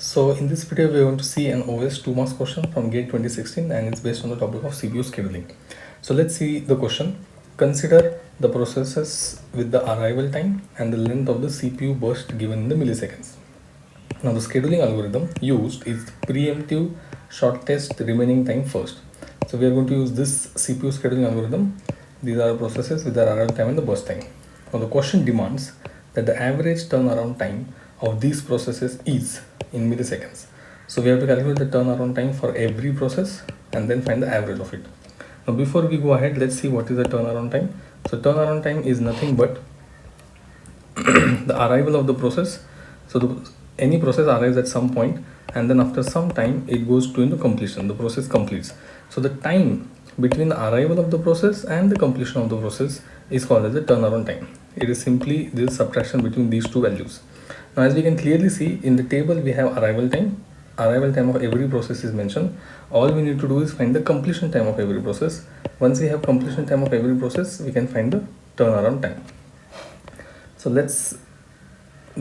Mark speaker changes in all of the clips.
Speaker 1: So in this video, we are going to see an OS 2 marks question from GATE 2016, and it's based on the topic of CPU scheduling. So let's see the question. Consider the processes with the arrival time and the length of the CPU burst given in the milliseconds. Now the scheduling algorithm used is preemptive shortest remaining time first. So we are going to use this CPU scheduling algorithm. These are processes with the arrival time and the burst time. Now the question demands that the average turnaround time of these processes is in milliseconds. So we have to calculate the turnaround time for every process and then find the average of it. Now before we go ahead, let's see what is the turnaround time. So turnaround time is nothing but the arrival of the process. So any process arrives at some point, and then after some time it goes to into completion. The process completes. So the time between the arrival of the process and the completion of the process is called as the turnaround time. It is simply this subtraction between these two values. Now as we can clearly see in the table, we have arrival time. Arrival time of every process is mentioned. All we need to do is find the completion time of every process. Once we have completion time of every process, we can find the turnaround time. So let's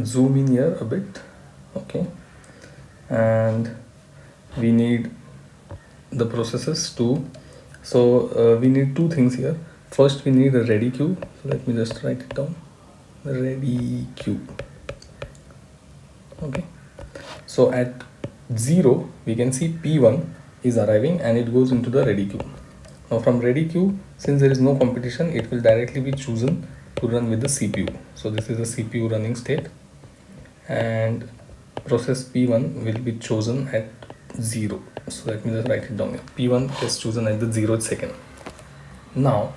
Speaker 1: zoom in here a bit. Okay, and we need the processes to, we need two things here. First we need a ready queue. So let me just write it down, ready queue. Okay, so at 0 we can see P1 is arriving and it goes into the ready queue. Now from ready queue, since there is no competition, it will directly be chosen to run with the CPU. So this is the CPU running state, and process P1 will be chosen at 0. So let me just write it down here. P1 is chosen at the 0th second. Now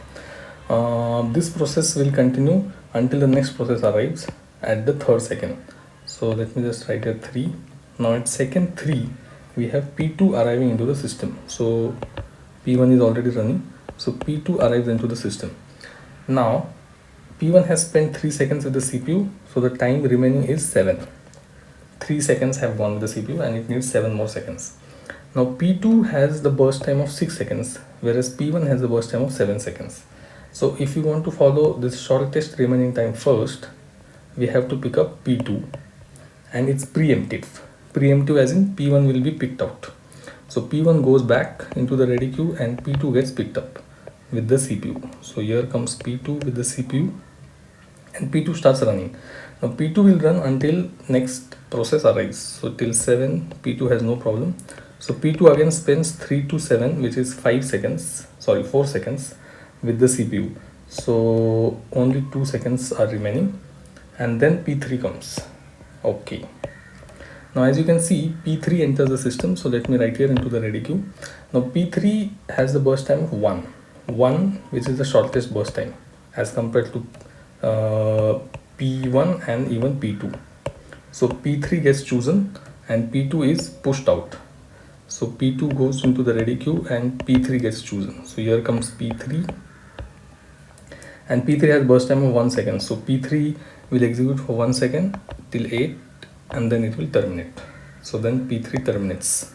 Speaker 1: this process will continue until the next process arrives at the 3rd second. So let me just write here 3. Now at second 3 we have P2 arriving into the system. So P1 is already running, so P2 arrives into the system. Now P1 has spent 3 seconds with the CPU, so the time remaining is 7. 3 seconds have gone with the CPU and it needs 7 more seconds. Now P2 has the burst time of 6 seconds, whereas P1 has the burst time of 7 seconds. So if you want to follow this shortest remaining time first, we have to pick up P2, and it's preemptive. Preemptive as in P1 will be picked out. So P1 goes back into the ready queue and P2 gets picked up with the CPU. So here comes P2 with the CPU and P2 starts running. Now P2 will run until next process arrives. So till 7 P2 has no problem. So P2 again spends 3 to 7, which is 4 seconds with the CPU. So only 2 seconds are remaining, and then P3 comes. Okay, now as you can see, P3 enters the system. So let me write here into the ready queue. Now P3 has the burst time of 1, which is the shortest burst time as compared to P1 and even P2. So P3 gets chosen and P2 is pushed out. So P2 goes into the ready queue and P3 gets chosen. So here comes P3, and P3 has burst time of 1 second. So P3 will execute for 1 second till 8 and then it will terminate. So then P3 terminates.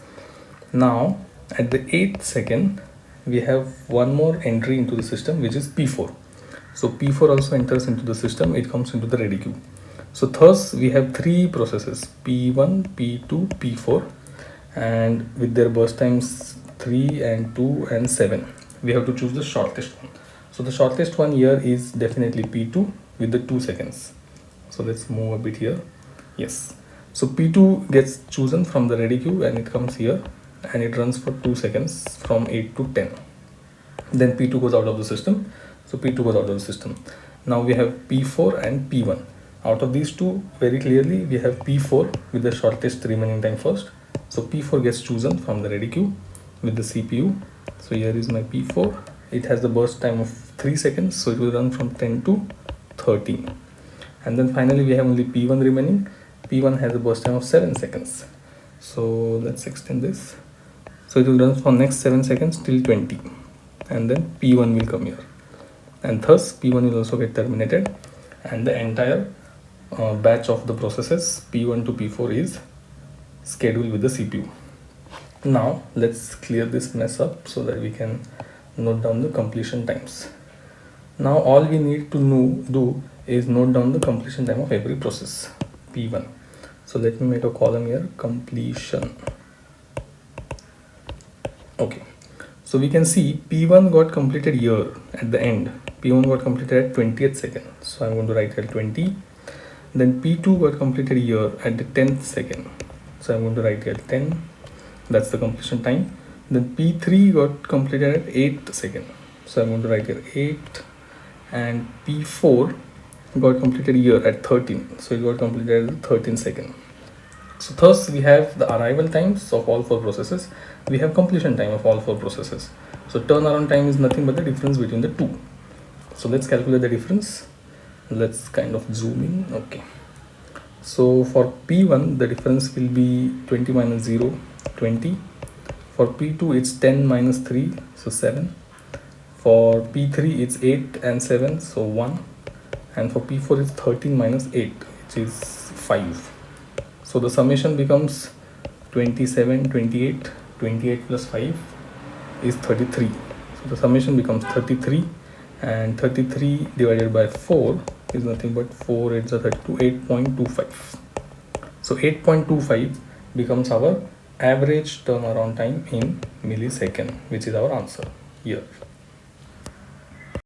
Speaker 1: Now at the 8th second we have one more entry into the system, which is P4. So P4 also enters into the system. It comes into the ready queue. So thus we have 3 processes, P1, P2, P4, and with their burst times 3 and 2 and 7. We have to choose the shortest one. So the shortest one here is definitely P2 with the 2 seconds. So let's move a bit here. Yes. So P2 gets chosen from the ready queue and it comes here and it runs for 2 seconds from 8 to 10. Then P2 goes out of the system. So P2 goes out of the system. Now we have P4 and P1. Out of these two, very clearly we have P4 with the shortest remaining time first. So P4 gets chosen from the ready queue with the CPU. So here is my P4. It has the burst time of 3 seconds, so it will run from 10 to 13. And then finally we have only P1 remaining. P1 has a burst time of 7 seconds. So let's extend this. So it will run for next 7 seconds till 20, and then P1 will come here, and thus P1 will also get terminated, and the entire batch of the processes P1 to P4 is scheduled with the CPU. Now let's clear this mess up so that we can note down the completion times. Now all we need to do is note down the completion time of every process P1. So let me make a column here, completion. Okay, so we can see P1 got completed here at the end. P1 got completed at 20th second. So I'm going to write here 20. Then P2 got completed here at the 10th second. So I'm going to write here 10. That's the completion time. Then P3 got completed at 8th second. So I'm going to write here 8. And P4 got completed here at 13. So it got completed at the 13th second. So thus we have the arrival times of all four processes. We have completion time of all four processes. So turnaround time is nothing but the difference between the two. So let's calculate the difference. Let's kind of zoom in. Okay. So for P1 the difference will be 20 minus 0, 20. For P2 it's 10 minus 3, so 7. For P3 it's 8 and 7, so 1. And for P4 it's 13 minus 8, which is 5. So the summation becomes 27, 28, 28 plus 5 is 33. So the summation becomes 33, and 33 divided by 4 is nothing but 4 8 is 32, 8.25. So 8.25 becomes our average turnaround time in millisecond, which is our answer here.